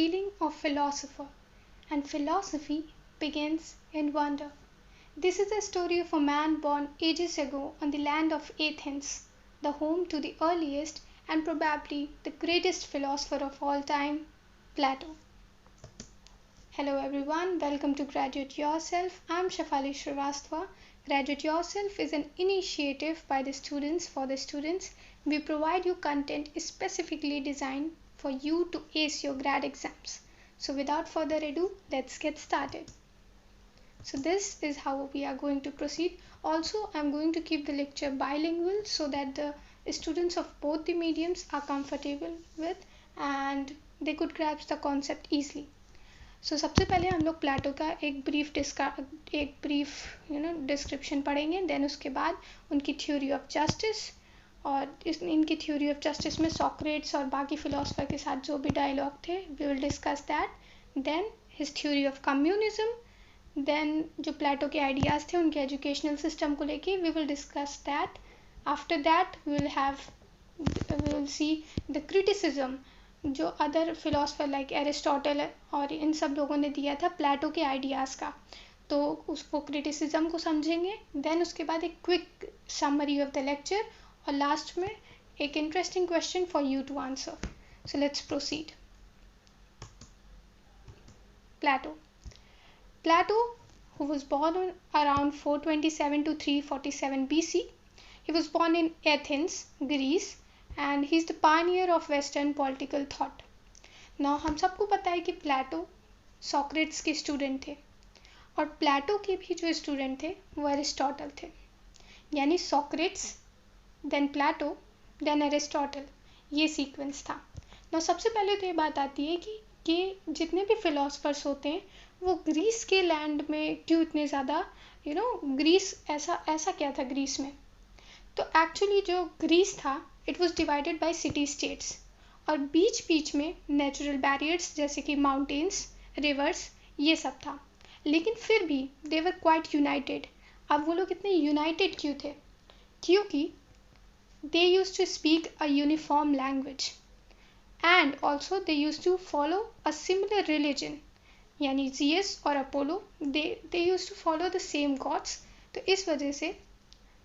feeling of philosopher, and philosophy begins in wonder. This is the story of a man born ages ago on the land of Athens, the home to the earliest and probably the greatest philosopher of all time, Plato. Hello everyone, welcome to Graduate Yourself. I'm Shafali Srivastava. Graduate Yourself is an initiative by the students for the students. We provide you content specifically designed for you to ace your grad exams. So without further ado, let's get started. So this is how we are going to proceed. Also, I'm going to keep the lecture bilingual so that the students of both the mediums are comfortable with and they could grasp the concept easily. So सबसे पहले हम लोग प्लेटो का एक brief description पढ़ेंगे. Then उसके बाद उनकी थ्योरी ऑफ जस्टिस और इनकी थ्योरी ऑफ जस्टिस में सॉक्रेट्स और बाकी फिलोसफर के साथ जो भी डायलॉग थे we will discuss that. Then his theory of communism. Then जो प्लेटो के आइडियाज़ थे उनके एजुकेशनल सिस्टम को लेके we will discuss that. After that we will see the criticism जो अदर फिलोसफर लाइक एरिस्टोटल और इन सब लोगों ने दिया था प्लेटो के आइडियाज़ का, तो उसको क्रिटिसिज्म को समझेंगे. देन उसके बाद एक quick summary of the lecture और लास्ट में एक interesting question for you to answer. So let's proceed. Plato, who was born around 427 to 347 BC, he was born in Athens, Greece, and he is the pioneer of Western political thought. Now हम सबको पता है कि प्लेटो Socrates के student थे और प्लेटो के भी जो स्टूडेंट थे वो एरिस्टोटल थे. यानी सॉक्रेट्स देन प्लेटो देन एरिस्टोटल, ये सीक्वेंस था. ना सबसे पहले तो ये बात आती है कि जितने भी फिलोसफर्स होते हैं वो ग्रीस के लैंड में क्यों इतने ज़्यादा ग्रीस ऐसा क्या था ग्रीस में. तो एक्चुअली जो ग्रीस था it was divided by city states और बीच में नेचुरल बैरियर्स जैसे कि माउंटेन्स, रिवर्स, ये सब था. लेकिन फिर भी दे वर क्वाइट यूनाइटेड. अब वो लोग इतने यूनाइटेड क्यों थे? क्योंकि they use to speak a uniform language and also they use to follow a similar religion. यानी जीएस और Apollo they use to follow the same gods. तो इस वजह से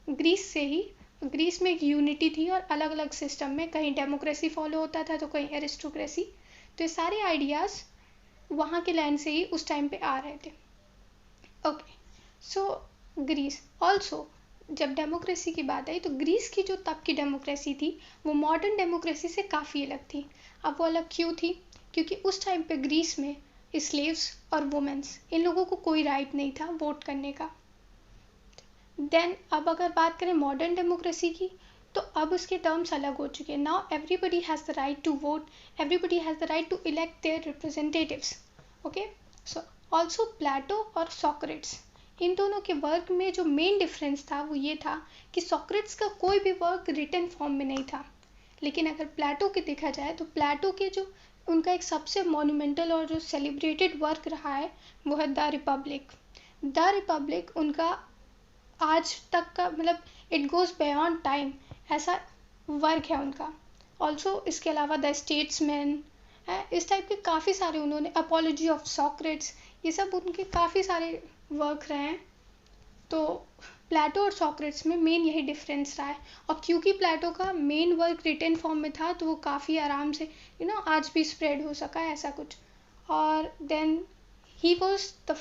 ग्रीस में एक यूनिटी थी और अलग अलग सिस्टम में कहीं डेमोक्रेसी फॉलो होता था तो कहीं एरिस्टोक्रेसी. तो ये सारे आइडियाज़ वहाँ के लैंड से ही उस टाइम पे आ रहे थे. ओके, सो ग्रीस ऑल्सो जब डेमोक्रेसी की बात आई तो ग्रीस की जो तब की डेमोक्रेसी थी वो मॉडर्न डेमोक्रेसी से काफ़ी अलग थी. अब वो अलग क्यों थी? क्योंकि उस टाइम पे ग्रीस में स्लेव्स और वुमेन्स इन लोगों को कोई राइट नहीं था वोट करने का. देन अब अगर बात करें मॉडर्न डेमोक्रेसी की तो अब उसके टर्म्स अलग हो चुके हैं. Now everybody has the right to vote, everybody has the right to elect their representatives. Okay, so also Plato और सॉक्रेट्स इन दोनों के वर्क में जो मेन डिफरेंस था वो ये था कि सॉक्रेट्स का कोई भी वर्क रिटन फॉर्म में नहीं था. लेकिन अगर प्लेटो के देखा जाए तो प्लेटो के जो उनका एक सबसे मोन्यूमेंटल और जो सेलिब्रेटेड वर्क रहा है वो है द रिपब्लिक. द रिपब्लिक उनका आज तक का इट गोज़ बियॉन्ड टाइम ऐसा वर्क है उनका. ऑल्सो इसके अलावा द स्टेट्समैन, इस टाइप के काफ़ी सारे उन्होंने, अपॉलॉजी ऑफ सॉक्रेट्स, ये सब उनके काफ़ी सारे वर्क रहे हैं. तो प्लेटो और सॉक्रेट्स में मेन यही डिफरेंस रहा है. और क्योंकि प्लेटो का मेन वर्क रिटन फॉर्म में था तो वो काफ़ी आराम से आज भी स्प्रेड हो सका है ऐसा कुछ. और then he was the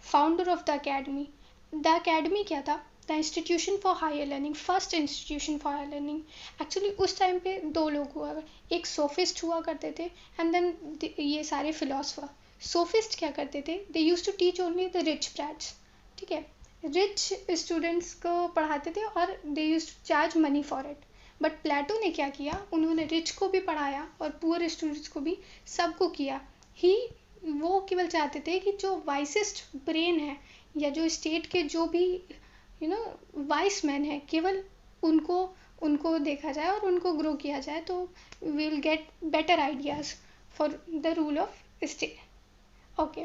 founder of the Academy. The Academy क्या था? The institution for higher learning, first institution for higher learning. Actually उस टाइम पे दो लोग हुआ, एक सोफिस्ट हुआ करते थे एंड देन ये सारे फिलोसफर. सोफिस्ट क्या करते थे? They use to teach only the rich brats. ठीक है, रिच स्टूडेंट्स को पढ़ाते थे और they use to charge money for it. But Plato ने क्या किया? उन्होंने रिच को भी पढ़ाया और पुअर स्टूडेंट्स को भी, सबको किया. वो केवल चाहते थे कि जो वाइसेस्ट ब्रेन है या जो स्टेट के जो भी वाइस मैन है केवल उनको देखा जाए और उनको ग्रो किया जाए तो we will get better ideas for the rule of state. Okay,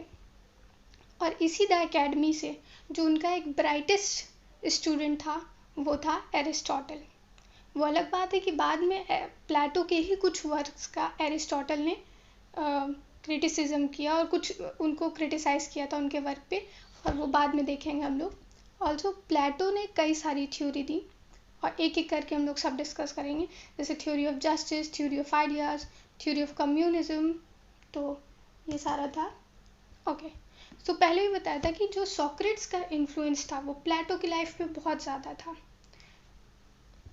और इसी द अकेडमी से जो उनका एक ब्राइटेस्ट स्टूडेंट था वो था एरिस्टोटल. वो अलग बात है कि बाद में प्लेटो के ही कुछ वर्क्स का एरिस्टोटल ने क्रिटिसिज्म किया और कुछ उनको क्रिटिसाइज़ किया था उनके वर्क पे, और वो बाद में देखेंगे हम लोग। ऑल्सो प्लेटो ने कई सारी थ्योरी दी और एक एक करके हम लोग सब डिस्कस करेंगे, जैसे theory of justice, theory of ideas, theory of communism, तो ये सारा था। ओके, तो पहले भी बताया था कि जो सोक्रेट्स का इन्फ्लुएंस था वो प्लेटो की लाइफ पे बहुत ज़्यादा था।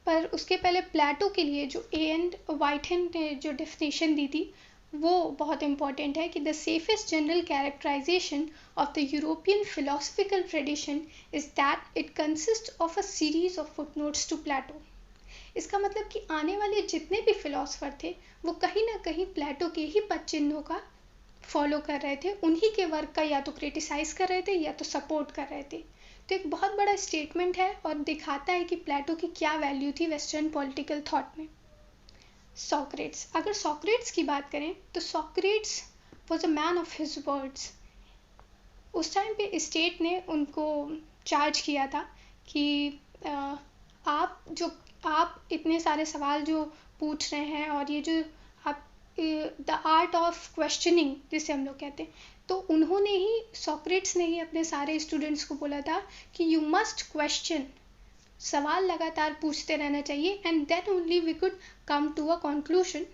पर उसके पहले प्लेटो के लिए जो एंड व्हाइटहेड ने जो डेफिनेशन दी थी वो बहुत इंपॉर्टेंट है कि the safest general characterization of the European philosophical tradition is that it consist of a series of footnotes to Plato. इसका मतलब कि आने वाले जितने भी फिलोसफर थे वो कहीं ना कहीं प्लेटो के ही पद चिन्हों का फॉलो कर रहे थे, उन्हीं के वर्क का या तो क्रिटिसाइज कर रहे थे या तो सपोर्ट कर रहे थे। तो एक बहुत बड़ा स्टेटमेंट है और दिखाता है कि प्लेटो की क्या वैल्यू थी वेस्टर्न पॉलिटिकल थॉट में। सोक्रेट्स, अगर सोक्रेट्स की बात करें तो Socrates was a man of his words. उस टाइम पे स्टेट ने उनको चार्ज किया था कि आप इतने सारे सवाल जो पूछ रहे हैं और ये जो आप द आर्ट ऑफ क्वेश्चनिंग जिसे हम लोग कहते हैं, तो उन्होंने ही सोक्रेट्स ने ही अपने सारे स्टूडेंट्स को बोला था कि यू मस्ट क्वेश्चन, सवाल लगातार पूछते रहना चाहिए, and then only we could come to a conclusion.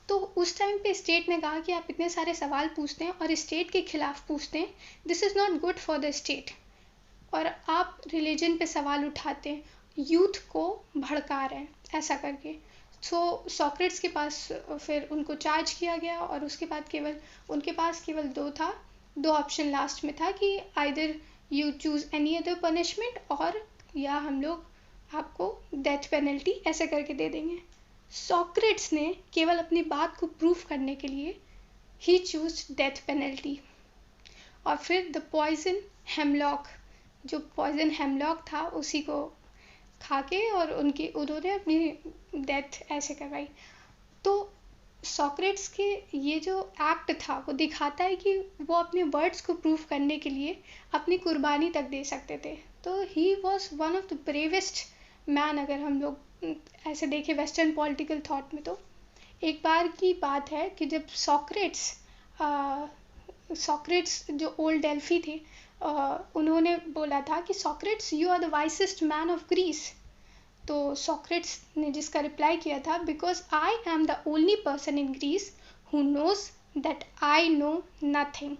तो उस टाइम पे स्टेट ने कहा कि आप इतने सारे सवाल पूछते हैं और स्टेट के खिलाफ पूछते हैं, this is not good for the state, और आप रिलीजन पे सवाल उठाते हैं, यूथ को भड़का रहे हैं ऐसा करके। सो सोक्रेट्स के पास फिर उनको चार्ज किया गया और उसके बाद उनके पास केवल दो ऑप्शन लास्ट में था कि either you choose any other punishment और या हम लोग आपको डेथ पेनल्टी ऐसे करके दे देंगे। सोक्रेट्स ने केवल अपनी बात को प्रूव करने के लिए ही चूज डेथ पेनल्टी। और फिर द पॉइजन हेमलॉक, जो पॉइजन हेमलॉक था उसी को खा के और उन्होंने अपनी डेथ ऐसे करवाई। तो सोक्रेट्स के ये जो एक्ट था वो दिखाता है कि वो अपने वर्ड्स को प्रूव करने के लिए अपनी कुर्बानी तक दे सकते थे। तो he was one of the bravest man, अगर हम लोग ऐसे देखें वेस्टर्न पॉलिटिकल थॉट में। तो एक बार की बात है कि जब सोक्रेट्स जो ओल्ड डेल्फी थे, उन्होंने बोला था कि Socrates you are the wisest man of Greece. तो सोक्रेट्स ने जिसका रिप्लाई किया था, because I am the only person in Greece who knows that I know nothing.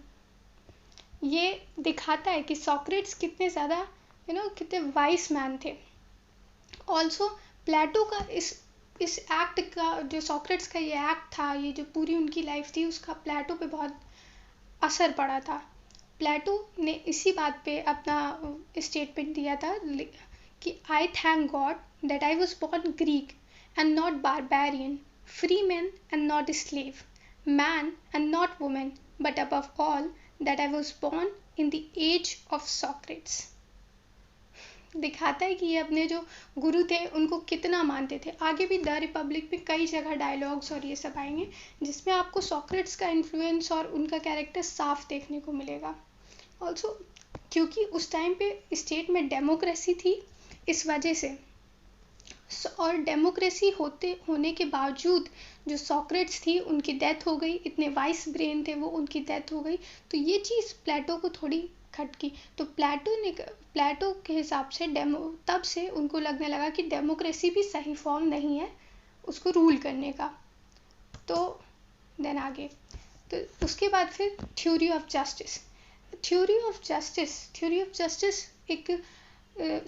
ये दिखाता है कि सोक्रेट्स कितने ज़्यादा कितने वाइस मैन थे। ऑल्सो प्लेटो का इस एक्ट का, जो सोक्रेट्स का ये एक्ट था, ये जो पूरी उनकी लाइफ थी, उसका प्लेटो पे बहुत असर पड़ा था। प्लेटो ने इसी बात पे अपना स्टेटमेंट दिया था कि I thank God that I was born Greek and not barbarian, free man and not slave, man and not women, but above all that I was born in the age of Socrates. दिखाता है कि ये अपने जो गुरु थे उनको कितना मानते थे। आगे भी द रिपब्लिक में कई जगह डायलॉग्स और ये सब आएंगे जिसमें आपको सोक्रेट्स का इन्फ्लुएंस और उनका कैरेक्टर साफ देखने को मिलेगा। ऑल्सो क्योंकि उस टाइम पे स्टेट में डेमोक्रेसी थी, इस वजह से, और डेमोक्रेसी होने के बावजूद जो सोक्रेट्स थी उनकी डेथ हो गई, इतने वाइस ब्रेन थे वो, उनकी डेथ हो गई। तो ये चीज़ प्लेटो को थोड़ी खटकी। तो प्लेटो के हिसाब से तब से उनको लगने लगा कि डेमोक्रेसी भी सही फॉर्म नहीं है उसको रूल करने का। तो देन आगे, तो उसके बाद फिर थ्योरी ऑफ जस्टिस एक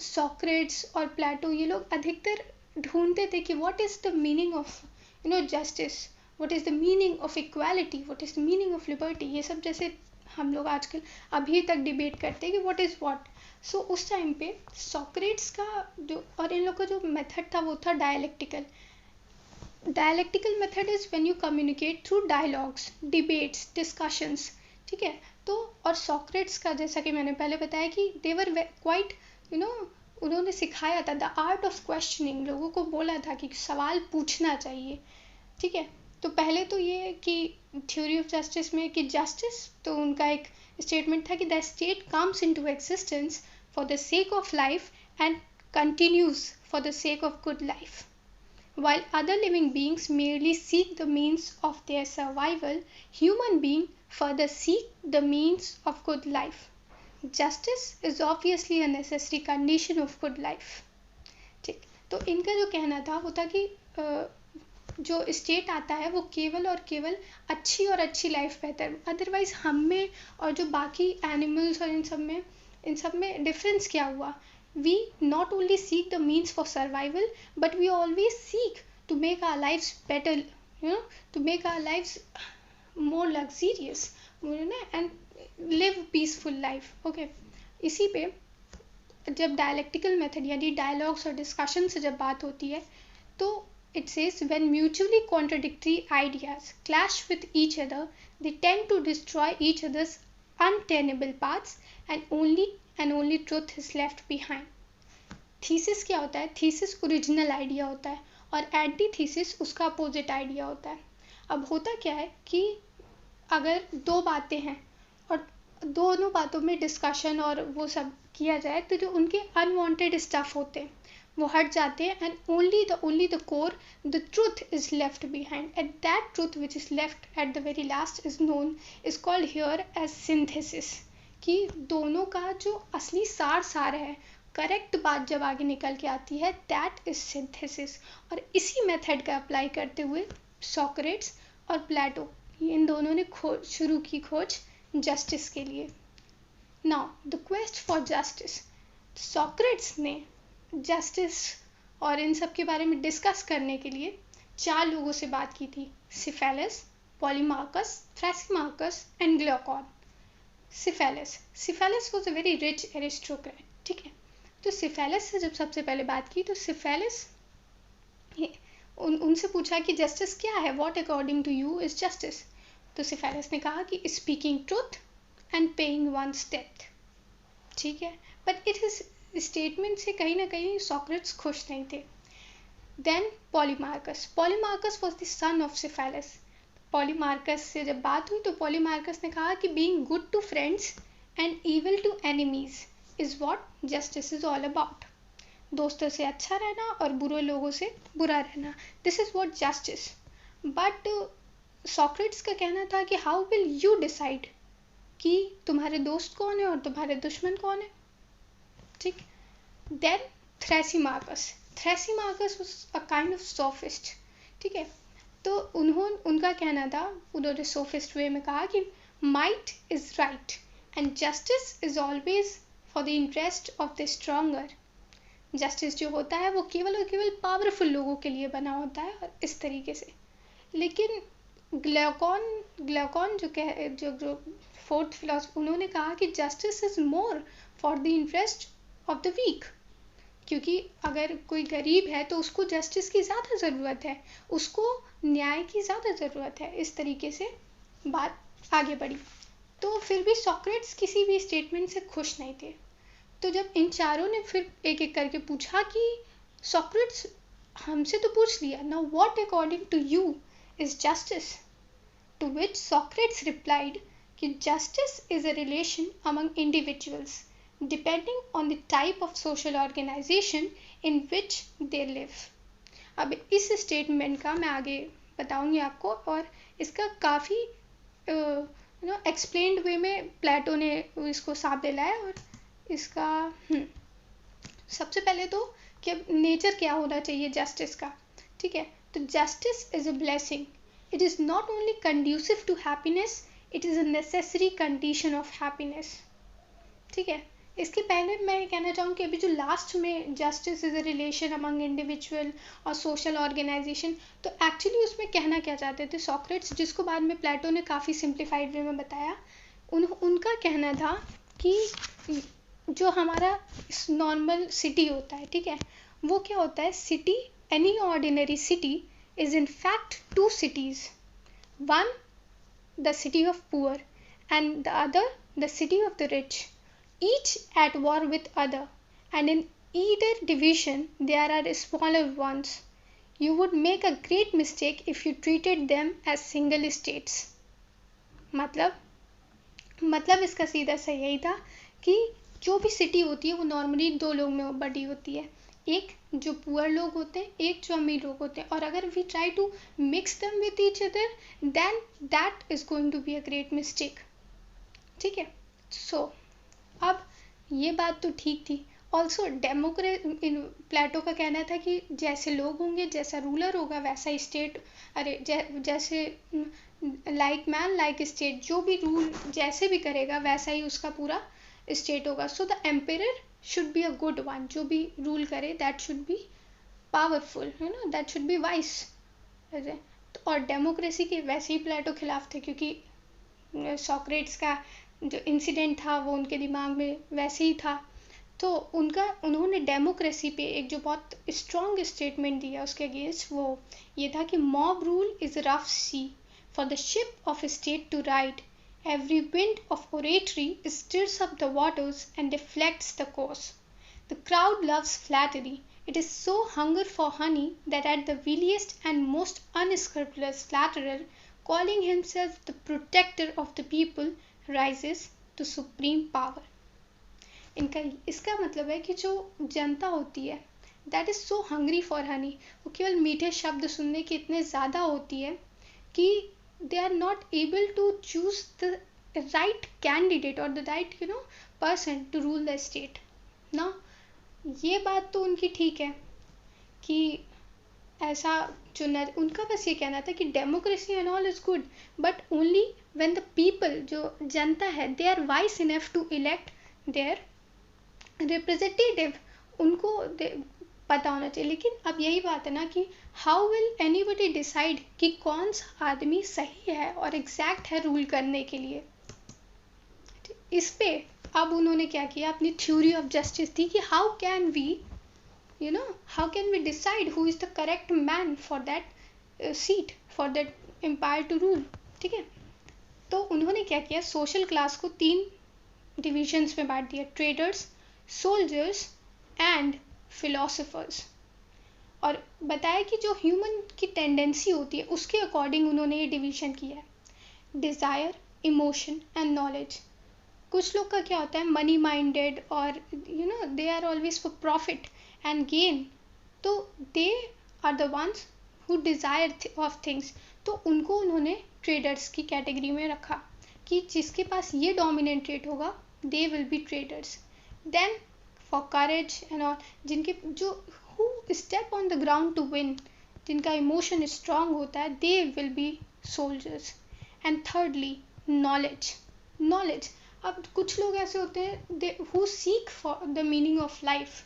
सोक्रेट्स और प्लेटो, ये लोग अधिकतर ढूंढते थे कि what is the meaning of justice, what is the meaning of equality, what is the meaning of liberty. ये सब जैसे हम लोग आजकल अभी तक डिबेट करते हैं कि व्हाट इज़ व्हाट। सो उस टाइम पे सोक्रेट्स का जो और इन लोग का जो मेथड था वो था dialectical method is when you communicate through dialogues, debates, discussions, ठीक है। तो और सोक्रेट्स का, जैसा कि मैंने पहले बताया कि दे वर क्वाइट उन्होंने सिखाया था द आर्ट ऑफ क्वेश्चनिंग, लोगों को बोला था कि सवाल पूछना चाहिए, ठीक है। तो पहले तो ये कि थ्योरी ऑफ जस्टिस में कि जस्टिस, तो उनका एक स्टेटमेंट था कि the state comes into existence for the sake of life and continues for the sake of good life. While other living beings merely seek the means of their survival, human beings further seek the means of good life. Justice is obviously a necessary condition of good life. ठीक, तो इनका जो कहना था वो था कि जो स्टेट आता है वो केवल और केवल अच्छी और अच्छी लाइफ बेहतर, अदरवाइज हम में और जो बाकी एनिमल्स और इन सब में डिफरेंस क्या हुआ? We not only seek the means for survival, but we always seek to make our lives better, to make our lives more luxurious, and live peaceful life. Okay, इसी पे जब dialectical method यानी dialogues और discussion से जब बात होती है तो it says when mutually contradictory ideas clash with each other, they tend to destroy each other's untenable paths, and only truth is left behind. Thesis क्या होता है? थीसिस ओरिजिनल आइडिया होता है और एंटी थीसिस उसका अपोजिट आइडिया होता है. अब होता क्या है कि अगर दो बातें हैं और दोनों बातों में डिस्कशन और वो सब किया जाए तो जो उनके अनवांटेड स्टफ होते हैं वो हट जाते हैं, and only the core, the truth is left behind, and that truth which is left at the very last is called here as synthesis. कि दोनों का जो असली सार है, करेक्ट बात जब आगे निकल के आती है, दैट इज सिंथेसिस. और इसी मेथड का अप्लाई करते हुए सोक्रेट्स और प्लेटो इन दोनों ने शुरू की खोज जस्टिस के लिए. Now the quest for justice. Socrates ने जस्टिस और इन सब के बारे में डिस्कस करने के लिए 4 लोगों से बात की थी: Cephalus, Polemarchus, Thrasymachus and Glaucon. Cephalus was a very rich aristocrat. ठीक है, तो सिफेलिस से जब सबसे पहले बात की तो सिफेलिस उनसे पूछा कि जस्टिस क्या है, what according to you is justice. तो सिफेलिस ने कहा कि speaking truth and paying one's डेब्ट. ठीक है, बट इस स्टेटमेंट से कहीं ना कहीं सोक्रेट्स खुश नहीं थे. Then Polemarchus was the son of Cephalus. Polemarchus से जब बात हुई तो पॉलीमार्कस ने कहा कि being good to friends and evil to enemies is what justice is all about. दोस्तों से अच्छा रहना और बुरे लोगों से बुरा रहना, this is what justice. But Socrates का कहना था कि हाउ विल यू डिसाइड कि तुम्हारे दोस्त कौन है और तुम्हारे दुश्मन कौन है. ठीक. Then Thrasymachus was a kind of sophist. ठीक है, तो उनका कहना था, उन्होंने सोफिस्ट वे में कहा कि might is right and justice is always for the interest of the stronger. Justice जो होता है वो केवल और केवल पावरफुल लोगों के लिए बना होता है और इस तरीके से. लेकिन ग्लूकॉन जो फोर्थ फिलोसफर, उन्होंने कहा कि justice is more for the interest of the weak. क्योंकि अगर कोई गरीब है तो उसको जस्टिस की ज़्यादा ज़रूरत है, उसको न्याय की ज़्यादा ज़रूरत है. इस तरीके से बात आगे बढ़ी. तो फिर भी सोक्रेट्स किसी भी स्टेटमेंट से खुश नहीं थे. तो जब इन चारों ने फिर एक एक करके पूछा कि सोक्रेट्स हमसे तो पूछ लिया, now what according to you is justice, to which Socrates replied कि justice is a relation among individuals depending on the type of social organization in which they live. अब इस स्टेटमेंट का मैं आगे बताऊंगी आपको, और इसका काफ़ी एक्सप्लेन्ड वे में प्लेटो ने इसको साफ दिलाया. और इसका सबसे पहले तो कि नेचर क्या होना चाहिए जस्टिस का. ठीक है, तो justice is a blessing. It is not only conducive to happiness, it is a necessary condition of happiness. ठीक है, इसके पहले मैं कहना चाहूँ कि अभी जो लास्ट में justice is a relation among individual और सोशल ऑर्गेनाइजेशन, तो एक्चुअली उसमें कहना क्या चाहते थे सोक्रेट्स, जिसको बाद में प्लेटो ने काफ़ी सिंप्लीफाइड वे में बताया. उनका कहना था कि जो हमारा नॉर्मल सिटी होता है, ठीक है, वो क्या होता है, city, any ordinary city is in fact 2 cities. One, the city of poor, and the other, the city of the rich. Each at war with other, and in either division there are smaller ones. You would make a great mistake if you treated them as single states. मतलब इसका सीधा सा यही था कि जो भी city होती है वो नॉर्मली 2 लोग में बटी होती है, एक जो पुअर लोग होते हैं, एक जो अमीर लोग होते हैं, और अगर we try to mix them with each other then that is going to be a great mistake. ठीक है, सो अब ये बात तो ठीक थी। ऑल्सो प्लेटो का कहना था कि जैसे लोग होंगे, जैसा रूलर होगा वैसा ही स्टेट, अरे जैसे लाइक मैन लाइक स्टेट, जो भी रूल जैसे भी करेगा वैसा ही उसका पूरा स्टेट होगा। So the emperor should be a good one, जो भी रूल करे that should be powerful, you know, that should be vice. और डेमोक्रेसी के वैसे ही प्लेटो खिलाफ थे, क्योंकि सोक्रेट्स का जो इंसिडेंट था वो उनके दिमाग में वैसे ही था। तो उन्होंने डेमोक्रेसी पे एक जो बहुत स्ट्रॉन्ग स्टेटमेंट दिया उसके अगेंस्ट, वो ये था कि mob rule is rough sea for the ship of state to ride, every wind of oratory stirs up the waters and deflects the course. The crowd loves flattery. It is so hunger for honey that at the wiliest and most unscrupulous flatterer, calling himself the protector of the people, rises to supreme power. इसका मतलब है कि जो जनता होती है that is so hungry for Honey, वो केवल मीठे शब्द सुनने की इतने ज़्यादा होती है कि they are not able to choose the right candidate or the right person to rule the state ना। ये बात तो उनकी ठीक है कि ऐसा चुनना, उनका बस ये कहना था कि democracy and all is good but only when the people, जो जनता है, they are wise enough to elect their representative, उनको पता होना चाहिए। लेकिन अब यही बात है ना कि हाउ विल एनीबडी डिसाइड कि कौन सा आदमी सही है और एग्जैक्ट है रूल करने के लिए। इस पे अब उन्होंने क्या किया, अपनी थ्योरी ऑफ जस्टिस थी कि how can we decide who is the correct man for that seat, for that empire to rule. ठीक है, तो उन्होंने क्या किया, सोशल क्लास को 3 डिविजन्स में बांट दिया, ट्रेडर्स, सोल्जर्स एंड फिलोसोफर्स, और बताया कि जो ह्यूमन की टेंडेंसी होती है उसके अकॉर्डिंग उन्होंने ये डिवीजन किया है, डिज़ायर, इमोशन एंड नॉलेज। कुछ लोग का क्या होता है, मनी माइंडेड और they are always for profit and gain, तो they are the ones who desire of things, तो उनको उन्होंने ट्रेडर्स की कैटेगरी में रखा कि जिसके पास ये डोमिनेंट ट्रेड होगा they will be traders. Then for courage and all, जिनके जो who step on the ground to win, जिनका इमोशन स्ट्रांग होता है, they will be soldiers. And thirdly knowledge. अब कुछ लोग ऐसे होते हैं they who seek for the meaning of life,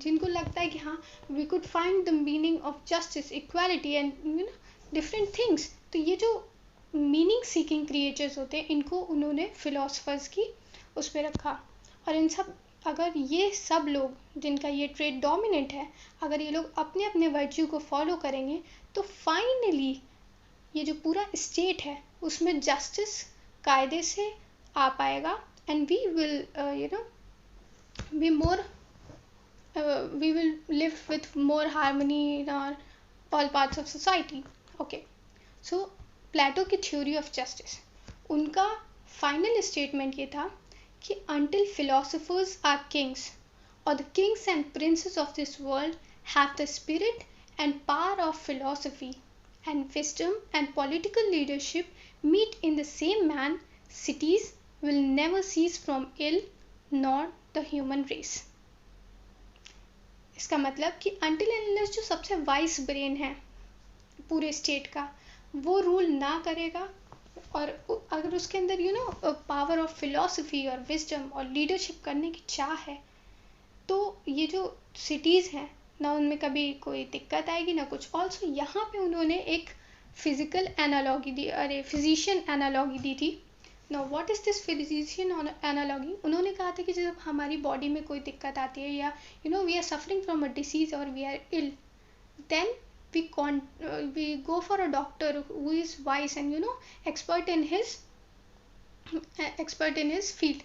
जिनको लगता है कि हाँ we could find the meaning of justice, equality and different things. तो ये जो मीनिंग सीकिंग क्रिएचर्स होते हैं, इनको उन्होंने फिलोसफर्स की उस पर रखा। और इन सब, अगर ये सब लोग जिनका ये ट्रेड डोमिनेंट है, अगर ये लोग अपने अपने वर्च्यू को फॉलो करेंगे तो फाइनली ये जो पूरा स्टेट है उसमें जस्टिस कायदे से आ पाएगा and we will be more we will live with more harmony in our all parts of society. Okay, so प्लेटो की थ्योरी ऑफ जस्टिस, उनका फाइनल स्टेटमेंट ये था कि until philosophers are kings or the kings and princes of this world have the spirit and power of philosophy and wisdom and political leadership meet in the same man, cities will never cease from ill nor the human race. इसका मतलब कि until and unless जो सबसे vice brain है पूरे state का, वो rule ना करेगा, और अगर उसके अंदर पावर ऑफ फिलॉसफी और विजडम और लीडरशिप करने की चाह है, तो ये जो सिटीज़ हैं ना, उनमें कभी कोई दिक्कत आएगी ना कुछ। ऑल्सो यहाँ पे उन्होंने एक फिजिकल एनालॉगी दी, अरे फिजिशियन एनालॉगी दी थी। Now what is this physician analogy? उन्होंने कहा था कि जब हमारी बॉडी में कोई दिक्कत आती है या we are suffering from a disease और we are ill, then we go for a doctor who is wise and expert in his field.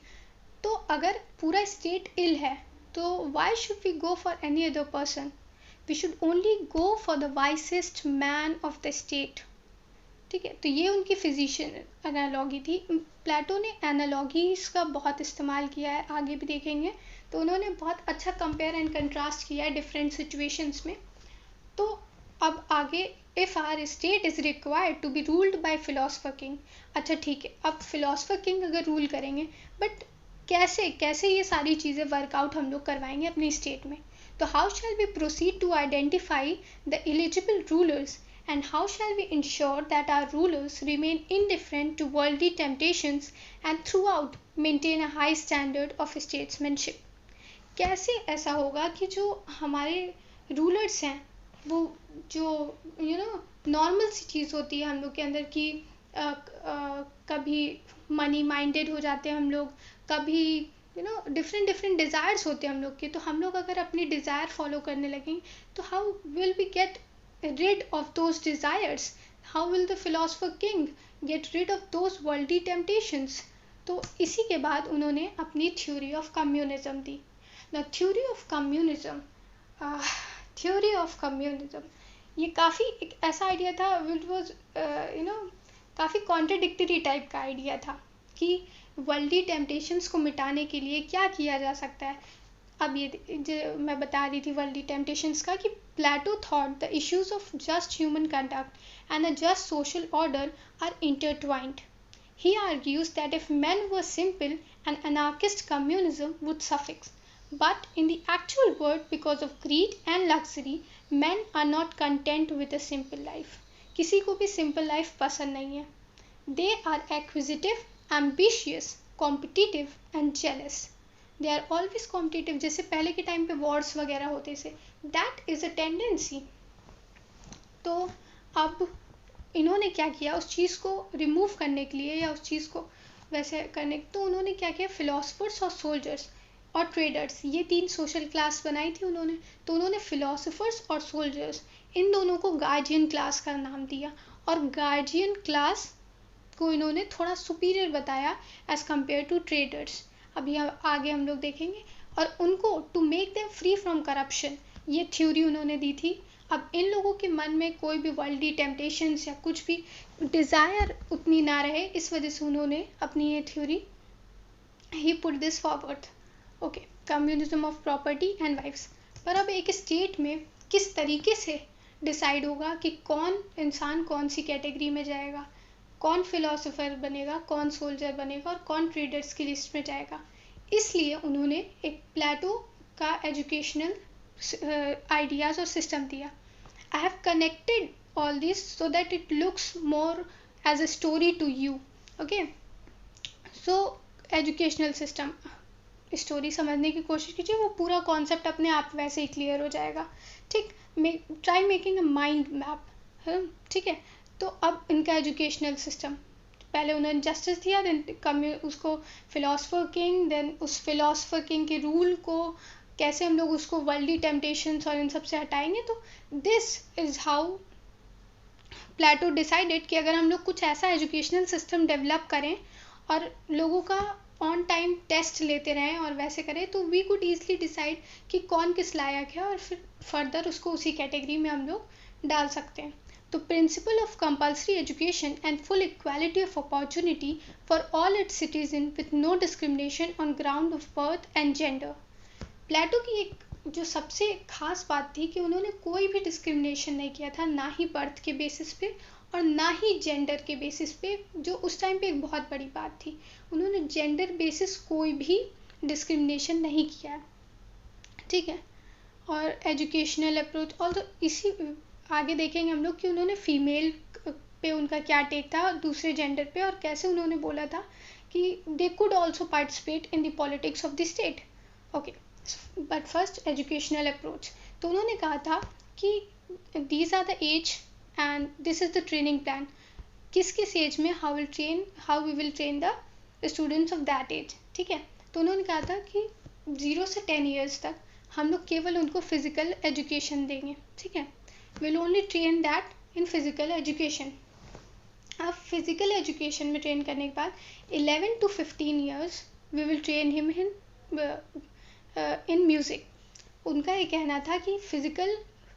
तो अगर पूरा स्टेट इल है तो why should we go for any other person? We should only go for the wisest man of the state. ठीक है, तो ये उनकी फिजिशियन एनालॉगी थी। प्लेटो ने एनालॉगीज का बहुत इस्तेमाल किया है, आगे भी देखेंगे। तो उन्होंने बहुत अच्छा कंपेयर एंड कंट्रास्ट किया है डिफरेंट सिचुएशंस में। तो अब आगे, if our state is required to be ruled by philosopher king. अच्छा ठीक है, अब फिलोसफर किंग अगर रूल करेंगे, बट कैसे कैसे ये सारी चीज़ें वर्कआउट हम लोग करवाएंगे अपनी स्टेट में। तो how shall we proceed to identify the eligible rulers and how shall we ensure that our rulers remain indifferent to worldly temptations and throughout maintain a high standard of statesmanship। कैसे ऐसा होगा कि जो हमारे rulers हैं वो जो normal सी चीज़ होती है हम लोग के अंदर की कभी मनी माइंडेड हो जाते हैं हम लोग, कभी डिफरेंट डिफरेंट डिज़ायर्स होते हैं हम लोग के, तो हम लोग अगर अपनी डिज़ायर फॉलो करने लगें तो how will we get rid of those desires? How will the philosopher king get rid of those worldly temptations? तो इसी के बाद उन्होंने अपनी theory of communism the. Now theory of communism, theory of communism ये काफ़ी एक ऐसा आइडिया था which was काफ़ी कॉन्ट्रडिक्टरी टाइप का आइडिया था कि वर्ल्डली टेम्पटेशंस को मिटाने के लिए क्या किया जा सकता है। अब ये जो मैं बता रही थी वर्ल्डली टेम्पटेशंस का, कि Plato thought the issues of just human conduct and a just social order are intertwined. He argues that if men were simple, an anarchist communism would suffice. But in the actual world, because of greed and luxury, men are not content with a simple life. किसी को भी simple life पसंद नहीं है. They are acquisitive, ambitious, competitive and jealous. They are always competitive, जैसे पहले के time पे वॉर्स वगैरह होते थे, that is a tendency। तो अब इन्होंने क्या किया, उस चीज़ को रिमूव करने के लिए या उस चीज़ को वैसे करने, तो उन्होंने क्या किया, फिलोसफर्स और सोल्जर्स और ट्रेडर्स, ये तीन सोशल क्लास बनाई थी उन्होंने। तो उन्होंने फिलोसफर्स और सोल्जर्स इन दोनों को गार्जियन क्लास का नाम दिया, और गार्जियन क्लास को इन्होंने थोड़ा सुपीरियर बताया एज कम्पेयर टू ट्रेडर्स। अभी आगे हम लोग देखेंगे। और उनको to make them free from corruption, ये थ्योरी उन्होंने दी थी। अब इन लोगों के मन में कोई भी वर्ल्डली टेम्पटेशंस या कुछ भी डिज़ायर उतनी ना रहे, इस वजह से उन्होंने अपनी ये थ्योरी ही put this forward. Okay, communism of property and wives. पर अब एक स्टेट में किस तरीके से डिसाइड होगा कि कौन इंसान कौन सी कैटेगरी में जाएगा, कौन फिलोसोफर बनेगा, कौन सोल्जर बनेगा और कौन ट्रेडर्स की लिस्ट में जाएगा। इसलिए उन्होंने एक प्लेटो का एजुकेशनल आइडियाज़ और सिस्टम दिया। I have connected all this so that it looks more as a story to you. Okay, so educational system, story समझने की कोशिश कीजिए, वो पूरा कॉन्सेप्ट अपने आप वैसे ही क्लियर हो जाएगा। ठीक, try making a mind map. ठीक है, तो अब इनका एजुकेशनल सिस्टम, पहले उन्होंने जस्टिस दिया, देन उसको फिलोसफर किंग, देन उस फिलोसफर किंग के रूल को कैसे हम लोग उसको वर्ल्डली टेम्पटेशंस और इन सब से हटाएंगे। तो this is how Plato decided कि अगर हम लोग कुछ ऐसा एजुकेशनल सिस्टम डेवलप करें और लोगों का ऑन टाइम टेस्ट लेते रहें और वैसे करें, तो वी कुड ईजली डिसाइड कि कौन किस लायक है और फिर फर्दर उसको उसी कैटेगरी में हम लोग डाल सकते हैं। तो principle of compulsory education and full equality of opportunity for all its citizen with no discrimination on ground of birth and gender. Plato की एक जो सबसे खास बात थी कि उन्होंने कोई भी डिस्क्रिमिनेशन नहीं किया था, ना ही बर्थ के बेसिस पे और ना ही जेंडर के बेसिस पे, जो उस टाइम पे एक बहुत बड़ी बात थी। उन्होंने जेंडर बेसिस कोई भी डिस्क्रिमिनेशन नहीं किया। ठीक है, और एजुकेशनल अप्रोच, और तो इसी आगे देखेंगे हम लोग कि उन्होंने फीमेल पे उनका क्या टेक था दूसरे जेंडर पे, और कैसे उन्होंने बोला था कि they could also participate in the politics of the state. Okay, but first educational approach. तो उन्होंने कहा था कि these are the age and this is the training plan. किस किस एज में how we will train the students of that age. ठीक है, तो उन्होंने कहा था कि 0 से 10 ईयर्स तक हम लोग केवल उनको फिजिकल एजुकेशन देंगे। ठीक है, will only train that in physical education. अब फिजिकल एजुकेशन में ट्रेन करने के बाद 11 to 15 years we will train him in music. उनका ये कहना था कि फिजिकल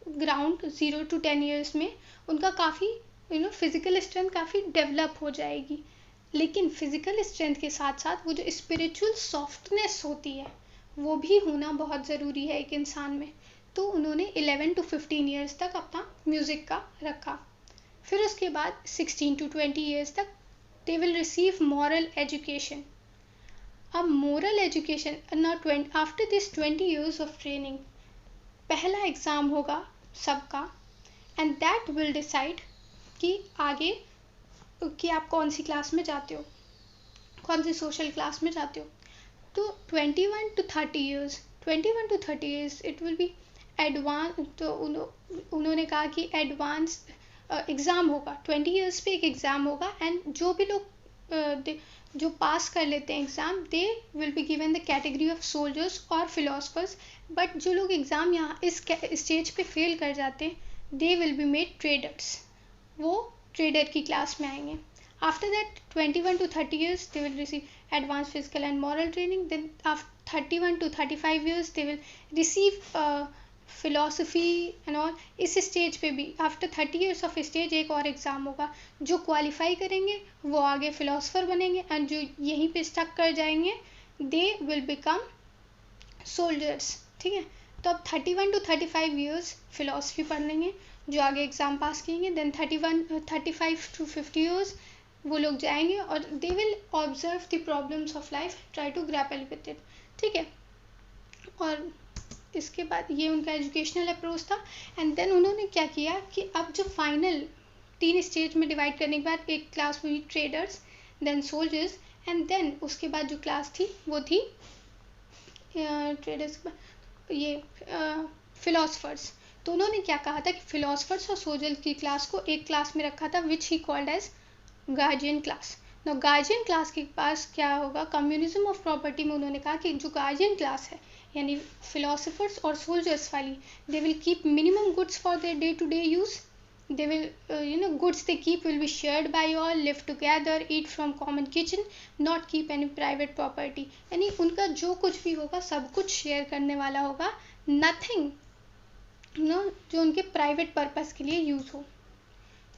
ग्राउंड 0 to 10 ईयर्स में उनका काफ़ी फिजिकल स्ट्रेंथ काफ़ी डेवलप हो जाएगी, लेकिन फिजिकल स्ट्रेंथ के साथ साथ वो जो स्पिरिचुअल सॉफ्टनेस होती है वो भी होना बहुत ज़रूरी है एक इंसान में। तो उन्होंने 11 to 15 ईयर्स तक अपना म्यूज़िक का रखा। फिर उसके बाद 16 to 20 ईयर्स तक दे विल रिसीव मॉरल एजुकेशन। अब मोरल एजुकेशन ना after this 20 years of training पहला एग्ज़ाम होगा सबका, एंड दैट विल डिसाइड कि आगे कि आप कौन सी क्लास में जाते हो, कौन सी सोशल क्लास में जाते हो। तो 21 to 30 years, 21 to 30 years it will be advance. तो उन्होंने कहा कि एडवांस एग्ज़ाम होगा, 20 ईयर्स पे एक एग्ज़ाम होगा, एंड जो भी लोग जो पास कर लेते हैं exam, they will be given the category of soldiers और फिलोसफर्स। बट जो लोग एग्ज़ाम यहाँ इस स्टेज पे फेल कर जाते हैं, they will be made traders, वो ट्रेडर की क्लास में आएंगे। After that 21 to 30 years they will receive advance physical and moral training. Then after 31 to 35 years they will receive philosophy and all. इस stage पे भी आफ्टर 30 ईयर्स ऑफ स्टेज एक और exam होगा, जो क्वालिफाई करेंगे वो आगे फिलोसफर बनेंगे, एंड जो यहीं पे स्टक कर जाएंगे दे विल बिकम सोल्जर्स। ठीक है, तो अब 31 to 35 ईयर्स फिलोसफी पढ़ लेंगे जो आगे एग्ज़ाम पास करेंगे। देन 35 to 50 ईयर्स वो लोग जाएंगे और they will observe the problems of life, try to grapple with it. ठीक है, और इसके बाद ये उनका एजुकेशनल अप्रोच था। एंड देन उन्होंने क्या किया कि अब जो फाइनल 3 स्टेज में डिवाइड करने के बाद एक क्लास हुई traders, then soldiers, and then उसके बाद जो क्लास थी वो थी ट्रेडर्स ये फिलोसफर्स। तो उन्होंने क्या कहा था कि फिलोसफर्स और सोल्जर्स की क्लास को एक क्लास में रखा था, which he called as guardian class. No guardian class के पास क्या होगा, कम्युनिज्म ऑफ प्रॉपर्टी में उन्होंने कहा कि जो गार्जियन क्लास है यानी फिलोसफर्स और सोल्जर्स वाली, they will keep minimum goods for their day to day use. They will, goods they keep will be shared by all, live together, eat from common kitchen, not keep any private property। यानी उनका जो कुछ भी होगा सब कुछ share करने वाला होगा, nothing जो उनके प्राइवेट पर्पस के लिए यूज हो।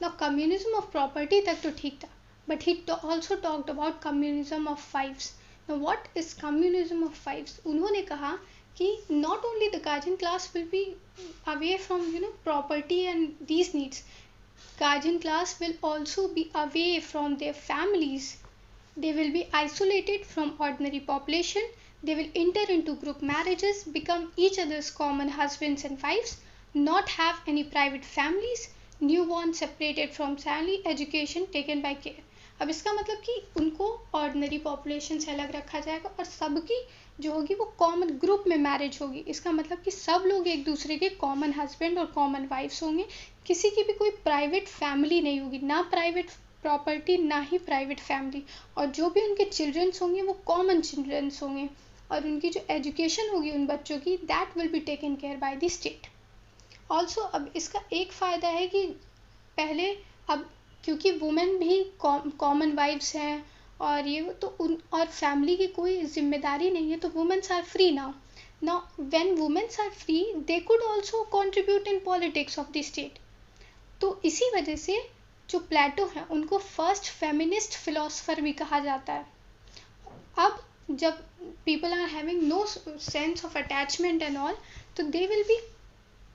ना कम्युनिज्म ऑफ प्रॉपर्टी तक तो ठीक था, but he also talked about communism of fives. Now what is communism of fives? उन्होंने कहा कि not only the guardian class will be away from property and these needs, guardian class will also be away from their families. They will be isolated from ordinary population. They will enter into group marriages, become each other's common husbands and wives, not have any private families, newborn separated from family, education taken by care। अब इसका मतलब कि उनको ordinary population से अलग रखा जाएगा और सबकी जो होगी वो कॉमन ग्रुप में मैरिज होगी। इसका मतलब कि सब लोग एक दूसरे के कॉमन हस्बैंड और कॉमन वाइफ्स होंगे, किसी की भी कोई प्राइवेट फैमिली नहीं होगी, ना प्राइवेट प्रॉपर्टी ना ही प्राइवेट फैमिली, और जो भी उनके चिल्ड्रंस होंगे वो कॉमन चिल्ड्रंस होंगे, और उनकी जो एजुकेशन होगी उन बच्चों की, that will be taken care by the state. Also अब इसका एक फ़ायदा है कि पहले अब क्योंकि वुमेन भी कॉमन वाइफ्स हैं और ये तो उन और फैमिली की कोई जिम्मेदारी नहीं है, तो womens are free now when womens are free they could also contribute in politics of the state. तो इसी वजह से जो प्लेटो है उनको फर्स्ट फेमिनिस्ट फिलोसफर भी कहा जाता है। अब जब people are having no sense of attachment and all, तो they will be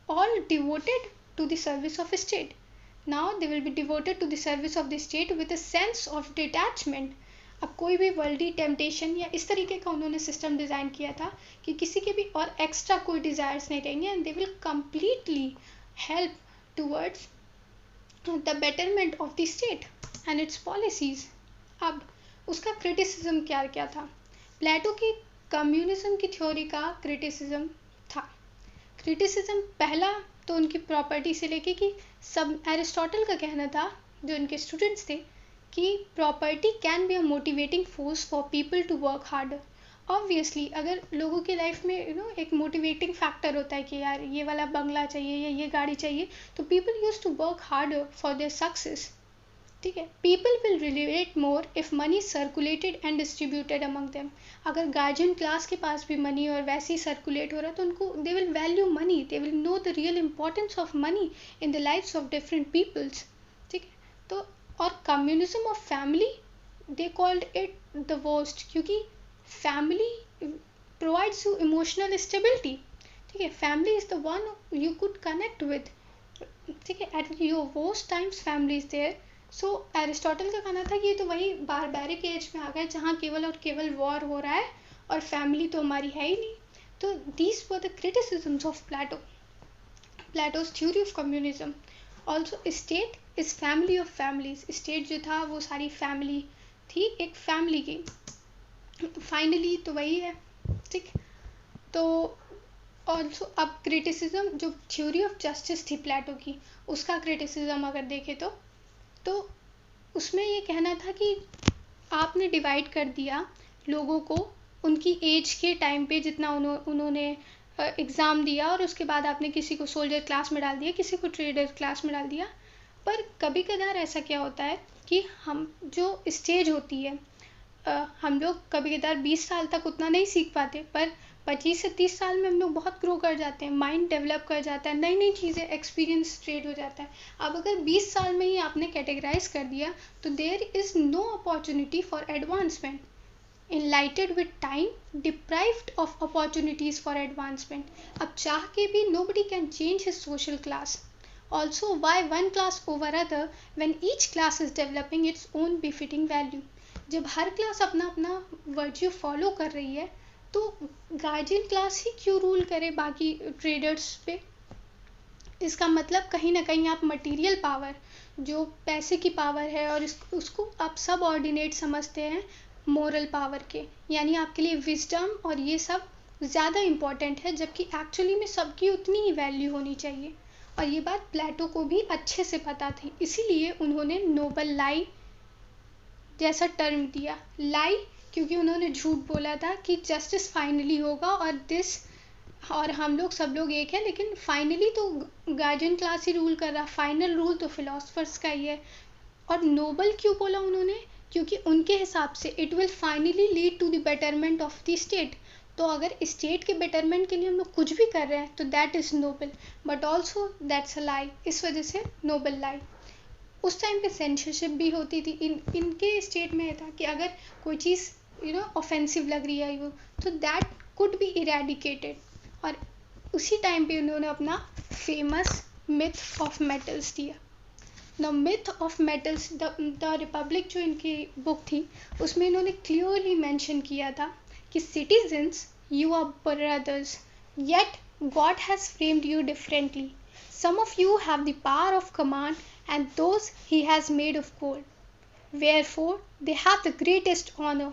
all devoted to the service of state. Now they will be devoted to the service of the state with a sense of detachment। अब कोई भी वर्ल्डी temptation या इस तरीके का उन्होंने system design किया था कि किसी के भी और एक्स्ट्रा कोई डिज़ायर्स नहीं रहेंगे, and they will completely help towards the betterment of the state and it's policies. अब उसका क्रिटिसिज्म क्या क्या था, प्लेटो की कम्युनिज्म की थ्योरी का क्रिटिसिज्म था। क्रिटिसिज्म पहला तो उनकी प्रॉपर्टी से लेके कि सब एरिस्टोटल का कहना था, जो उनके स्टूडेंट्स थे, कि property can be a motivating force for people to work harder. Obviously अगर लोगों की लाइफ में एक मोटिवेटिंग फैक्टर होता है कि यार ये वाला बंगला चाहिए या ये गाड़ी चाहिए, तो people use to work harder for their success. ठीक है, people will relate more if money circulated and distributed among them. अगर गार्जियन क्लास के पास भी मनी और वैसे ही सर्कुलेट हो रहा है तो उनको they will value money, they will know the real importance of money in the lifes of different peoples. ठीक है, तो और communism of family they called it the worst, क्योंकि family provides you emotional stability. ठीक है, family is the one you could connect with. ठीक है, at your worst times family is there. So Aristotle का कहना था कि ये तो वही बारबैरिक एज में आ गए जहाँ केवल और केवल वॉर हो रहा है और फैमिली तो हमारी है ही नहीं. तो these were the criticisms of Plato. Plato's theory of communism. Also state is family of families. State जो था वो सारी फैमिली थी, एक फैमिली की. फाइनली तो वही है. ठीक, तो ऑल्सो अब क्रिटिसिज्म जो थ्योरी ऑफ जस्टिस थी प्लेटो की, उसका क्रिटिसिज्म अगर देखें तो उसमें ये कहना था कि आपने डिवाइड कर दिया लोगों को उनकी एज के टाइम पे, जितना उन्होंने एग्ज़ाम दिया और उसके बाद आपने किसी को सोल्जर क्लास में डाल दिया, किसी को ट्रेडर क्लास में डाल दिया. पर कभी कभार ऐसा क्या होता है कि हम जो स्टेज होती है, हम लोग कभी कभार 20 साल तक उतना नहीं सीख पाते, पर 25 से 30 साल में हम लोग बहुत ग्रो कर जाते हैं, माइंड डेवलप कर जाता है, नई नई चीज़ें एक्सपीरियंस ट्रेड हो जाता है. अब अगर 20 साल में ही आपने कैटेगराइज कर दिया तो there is no opportunity for advancement. Enlightened with time, deprived of opportunities for advancement. अब चाह के भी nobody can change his social class. Also, why one class over other when each class is developing its own befitting value? जब हर class अपना अपना virtue follow कर रही है तो गार्जियन क्लास ही क्यों रूल करे बाकी ट्रेडर्स पे? इसका मतलब कहीं ना कहीं आप मटेरियल पावर, जो पैसे की पावर है, और उसको आप सब ऑर्डिनेट समझते हैं मोरल पावर के, यानी आपके लिए विजडम और ये सब ज़्यादा इम्पॉर्टेंट है, जबकि एक्चुअली में सबकी उतनी ही वैल्यू होनी चाहिए. और ये बात प्लेटो को भी अच्छे से पता थी, इसीलिए उन्होंने नोबल लाई जैसा टर्म दिया. लाई क्योंकि उन्होंने झूठ बोला था कि जस्टिस फाइनली होगा और हम लोग सब लोग एक है, लेकिन फाइनली तो गार्जियन क्लास ही रूल कर रहा, फाइनल रूल तो फिलोसफर्स का ही है. और नोबल क्यों बोला उन्होंने? क्योंकि उनके हिसाब से it will finally lead to the betterment of the state. तो अगर स्टेट के बेटरमेंट के लिए हम लोग कुछ भी कर रहे हैं तो that is noble, but also that's a lie. इस वजह से नोबल लाई. उस टाइम पे सेंसरशिप भी होती थी. इनके स्टेट में था कि अगर कोई चीज़ ऑफेंसिव लग रही है तो दैट कुड बी इरेडिकेटेड. और उसी टाइम पे उन्होंने अपना फेमस मिथ ऑफ मेटल्स दिया. The myth of metals, the Republic जो इनकी बुक थी, उसमें इन्होंने क्लियरली मेंशन किया था कि citizens you are brothers, yet God has framed you differently. Some of you have the power of command and those he has made of gold, wherefore they have the greatest honour.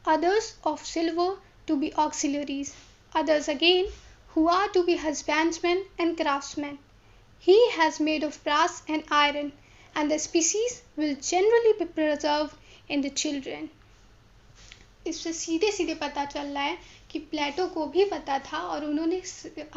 Others of silver to be auxiliaries, others again who are to be husbandmen and craftsmen. He has made of brass and iron, and the species will generally be preserved in the children. इससे सीधे सीधे पता चल रहा है कि प्लेटो को भी पता था और उन्होंने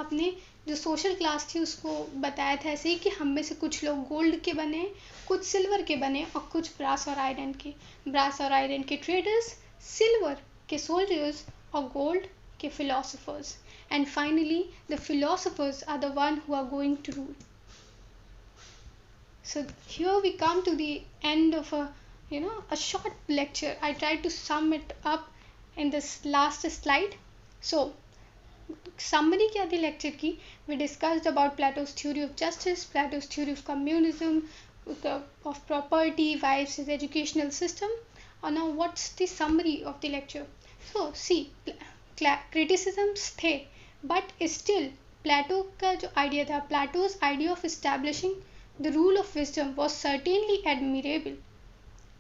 अपने जो सोशल क्लास थी उसको बताया था ऐसे ही कि हम में से कुछ लोग गोल्ड के बने, कुछ सिल्वर के बने और कुछ ब्रास और आयरन के. ब्रास और आयरन के ट्रेडर्स, सिल्वर के सोल्जर्स और गोल्ड के philosophers. And finally the philosophers are the one who are going to rule. So here we come to the end of a short lecture. I tried to sum it up in this last slide. So summary क्या थी lecture की? We discussed about Plato's theory of justice, Plato's theory of communism, of property, why his educational system. And now what's the summary of the lecture? So see, criticisms थे, but still Plato का जो idea था, Plato's idea of establishing the rule of wisdom was certainly admirable,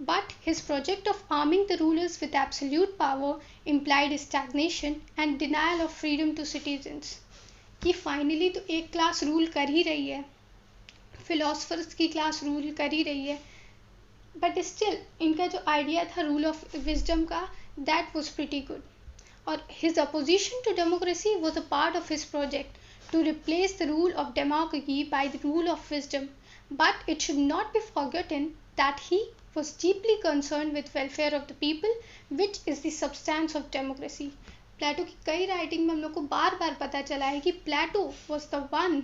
but his project of arming the rulers with absolute power implied stagnation and denial of freedom to citizens. कि finally तो एक class rule कर ही रही है, philosophers की class rule कर ही रही है, बट स्टिल इनका जो आइडिया था रूल ऑफ विजडम का, दैट वाज प्रिटी गुड. और his opposition to democracy was a part of his project to replace the rule of democracy by the rule of wisdom. But it should not be forgotten that he was deeply concerned with welfare of the people, which is the substance of democracy. प्लेटो की कई writing में हम लोग को बार बार पता चला है कि प्लेटो was the one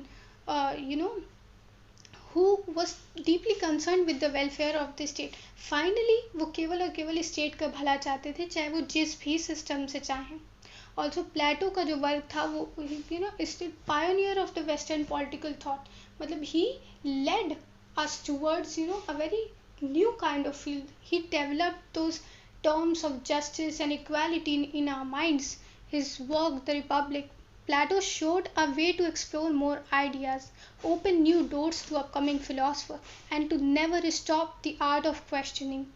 who was deeply concerned with the welfare of the state. Finally वो केवल और केवल स्टेट का भला चाहते थे, चाहे वो जिस भी सिस्टम से चाहें. ऑल्सो प्लेटो का जो वर्क था वो still pioneer of the western political thought, मतलब ही lead us towards a very new kind of field. He developed those terms of justice and equality in our minds. His work, The Republic, Plato showed a way to explore more ideas, open new doors to upcoming philosophers, and to never stop the art of questioning.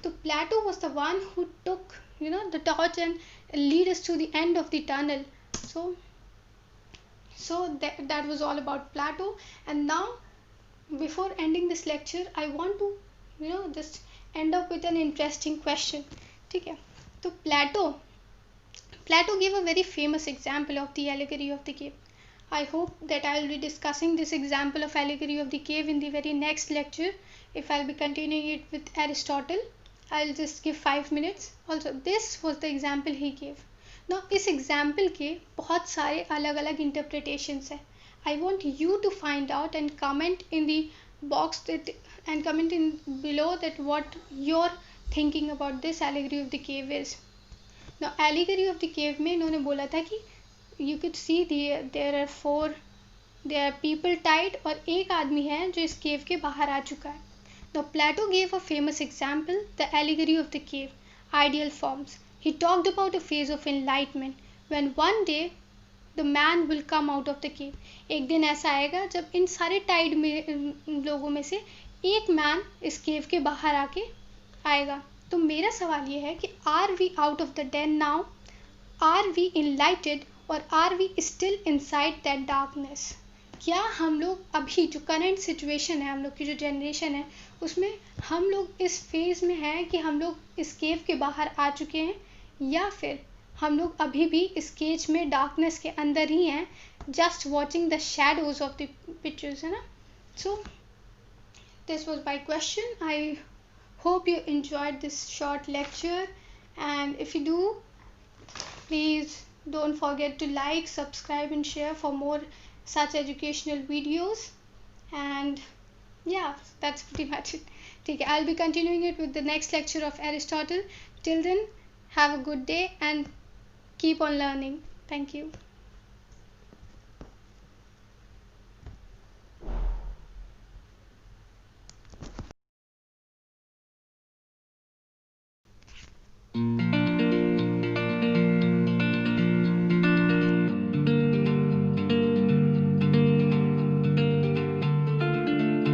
So Plato was the one who took the torch and lead us to the end of the tunnel. So that was all about Plato. And now, before ending this lecture, I want to just end up with an interesting question. ठीक है, तो Plato gave a very famous example of the allegory of the cave. I hope that I will be discussing this example of allegory of the cave in the very next lecture. If I'll be continuing it with Aristotle, I'll just give 5 minutes. Also, this was the example he gave. Now, इस example के बहुत सारे अलग अलग interpretations हैं. I want you to find out and comment in the box and comment in below that what you're thinking about this allegory of the cave is. Now, allegory of the cave में इन्होंने बोला था कि you could see there are people tied और एक आदमी है जो इस cave के बाहर आ चुका है. Now, Plato gave a famous example, the allegory of the cave, ideal forms. He talked about a phase of enlightenment when one day the man will come out of the cave. एक दिन ऐसा आएगा जब इन सारे Tide में लोगों में से एक मैन इस केव के बाहर आके आएगा. तो मेरा सवाल ये है कि are we out of the den now, are we enlightened और are we still inside that darkness. क्या हम लोग अभी जो करंट सिचुएशन है, हम लोग की जो जनरेशन है, उसमें हम लोग इस फेज में हैं कि हम लोग इस केव के बाहर आ चुके हैं, या फिर हम लोग अभी भी इस केज में डार्कनेस के अंदर ही हैं, just watching the shadows of the pictures, है ना. So this was my question. I hope you enjoyed this short lecture, and if you do, please don't forget to like, subscribe and share for more such educational videos. And yeah, that's pretty much it. ठीक है, I'll be continuing it with the next lecture of Aristotle. Till then, have a good day and keep on learning. Thank you.